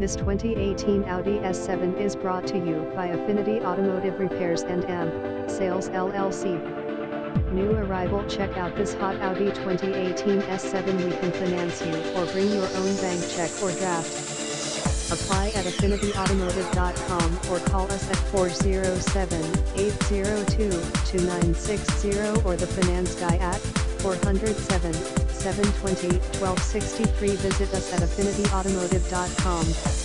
This 2018 Audi S7 is brought to you by Affinity Automotive Repairs and M. Sales LLC. New arrival. Check out this hot Audi 2018 S7. We can finance you or bring your own bank check or draft. Apply at affinityautomotive.com or call us at 407-802-2960 or the finance guy at 407-720-1263. Visit us at affinityautomotive.com.